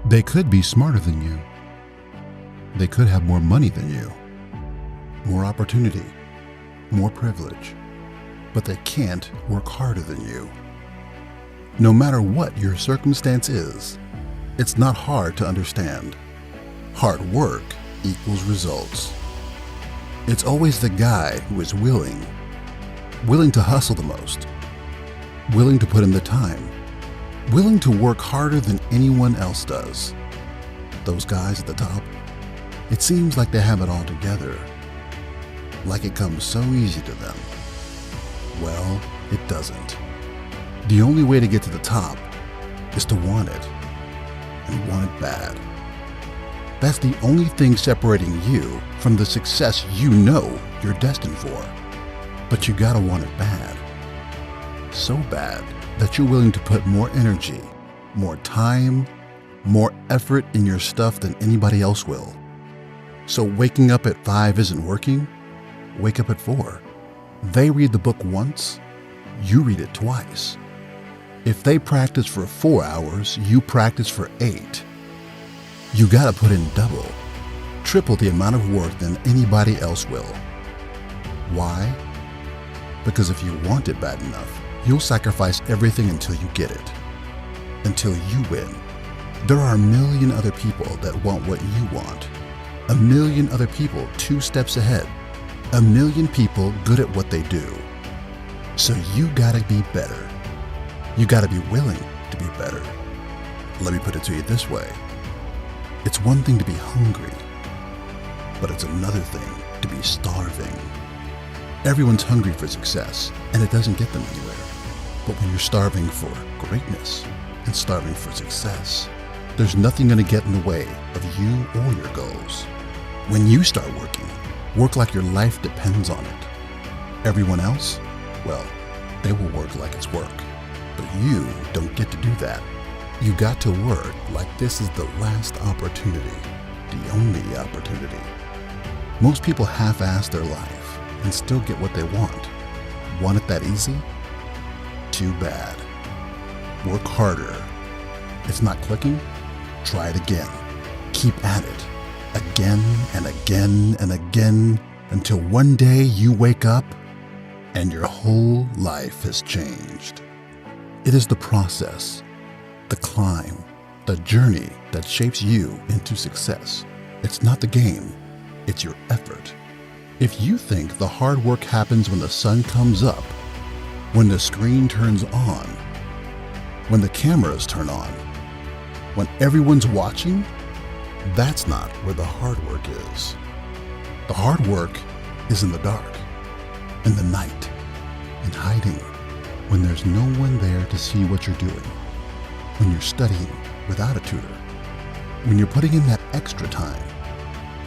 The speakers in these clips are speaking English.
They could be smarter than you. They could have more money than you, more opportunity, more privilege, but they can't work harder than you. No matter what your circumstance is, it's not hard to understand. Hard work equals results. It's always the guy who is willing to hustle the most, willing to put in the time, willing to work harder than anyone else does. Those guys at the top, it seems like they have it all together, like it comes so easy to them. Well, it doesn't. The only way to get to the top is to want it, and want it bad. That's the only thing separating you from the success you know you're destined for. But you gotta want it bad. So bad that you're willing to put more energy, more time, more effort in your stuff than anybody else will. So waking up at 5 isn't working? Wake up at 4. They read the book once, you read it twice. If they practice for 4 hours, you practice for 8. You gotta put in double, triple the amount of work than anybody else will. Why? Because if you want it bad enough, you'll sacrifice everything until you get it, until you win. There are a million other people that want what you want, a million other people 2 steps ahead, a million people good at what they do. So you gotta be better. You gotta be willing to be better. Let me put it to you this way. It's one thing to be hungry, but it's another thing to be starving. Everyone's hungry for success, and it doesn't get them anywhere. But when you're starving for greatness and starving for success, there's nothing going to get in the way of you or your goals. When you start working, work like your life depends on it. Everyone else, well, they will work like it's work. But you don't get to do that. You got to work like this is the last opportunity, the only opportunity. Most people half-ass their life and still get what they want. Want it that easy? Too bad. Work harder. It's not clicking? Try it again. Keep at it. Again and again and again until one day you wake up and your whole life has changed. It is the process, the climb, the journey that shapes you into success. It's not the game, it's your effort. If you think the hard work happens when the sun comes up, when the screen turns on, when the cameras turn on, when everyone's watching, that's not where the hard work is. The hard work is in the dark, in the night, in hiding, when there's no one there to see what you're doing, when you're studying without a tutor, when you're putting in that extra time,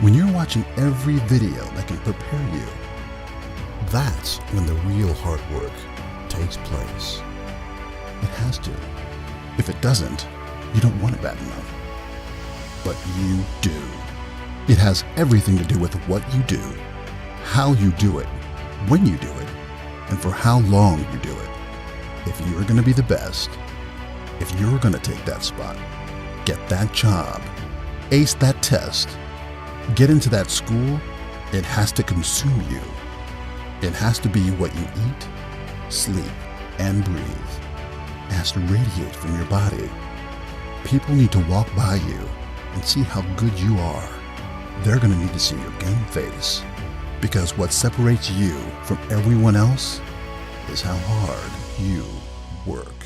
when you're watching every video that can prepare you. That's when the real hard work takes place. It has to. If it doesn't, you don't want it bad enough. But you do. It has everything to do with what you do, how you do it, when you do it, and for how long you do it. If you're going to be the best, if you're going to take that spot, get that job, ace that test, get into that school, it has to consume you. It has to be what you eat, sleep, and breathe. It has to radiate from your body. People need to walk by you and see how good you are. They're going to need to see your game face, because what separates you from everyone else is how hard you work.